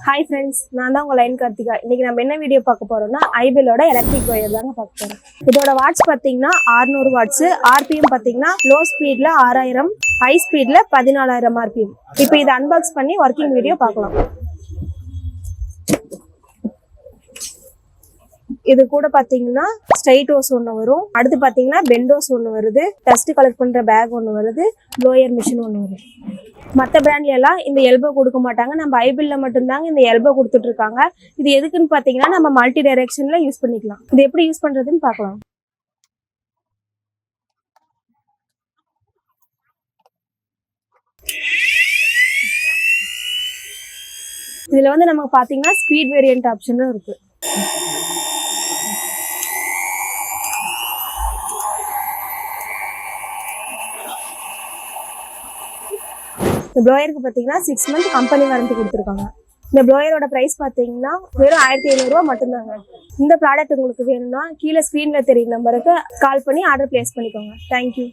Hi friends, நான் தான் உங்க லைன் கார்த்திகா. இன்னைக்கு நம்ம என்ன வீடியோ பார்க்க போறோம்னா ஐபெல்லோட எலக்ட்ரிக் ஒயர் தாங்க பார்க்க போறோம். இதோட வாட்ஸ் பாத்தீங்கன்னா 600 வாட்ஸ், ஆர்பிஎம் பாத்தீங்கன்னா லோ ஸ்பீட்ல 6000, ஹை ஸ்பீட்ல 14000 ஆர்பிஎம். இப்போ இதை அன்பாக்ஸ் பண்ணி ஒர்க்கிங் வீடியோ பார்க்கலாம். இது கூட பாத்தீங்கன்னா ஸ்ட்ரைட் ஹோஸ் ஒன்று வரும், அடுத்து பாத்தீங்கன்னா பெண்ட் ஹோஸ் ஒன்று வருது, டஸ்ட் கலெக்ட் பண்ற பேக் ஒன்று வருது, ப்ளோயர் மிஷின் ஒன்று வருது. மற்ற பிராண்ட்ல எல்லாம் இந்த எல்போ கொடுக்க மாட்டாங்க, நம்ம ஐபெல்ல மட்டும்தாங்க இந்த எல்போ கொடுத்துட்டு இருக்காங்க. இது எதுக்குன்னு பாத்தீங்கன்னா நம்ம மல்டி டைரக்ஷன்ல யூஸ் பண்ணிக்கலாம். இது எப்படி யூஸ் பண்றதுன்னு பார்க்கலாம். இதுல வந்து நமக்கு பாத்தீங்கன்னா ஸ்பீட் வேரியன்ட் ஆப்ஷனும் இருக்கு. இந்த ப்ளோயருக்கு பார்த்தீங்கன்னா 6 மந்த் கம்பெனி வாரண்டி கொடுத்துருக்காங்க. இந்த ப்ளோயரோட ப்ரைஸ் பார்த்தீங்கன்னா வெறும் 1500 மட்டும்தாங்க. இந்த ப்ராடக்ட் உங்களுக்கு வேணும்னா கீழே ஸ்க்ரீனில் தெரியும் நம்பருக்கு கால் பண்ணி ஆர்டர் பிளேஸ் பண்ணிக்கோங்க. தேங்க்யூ.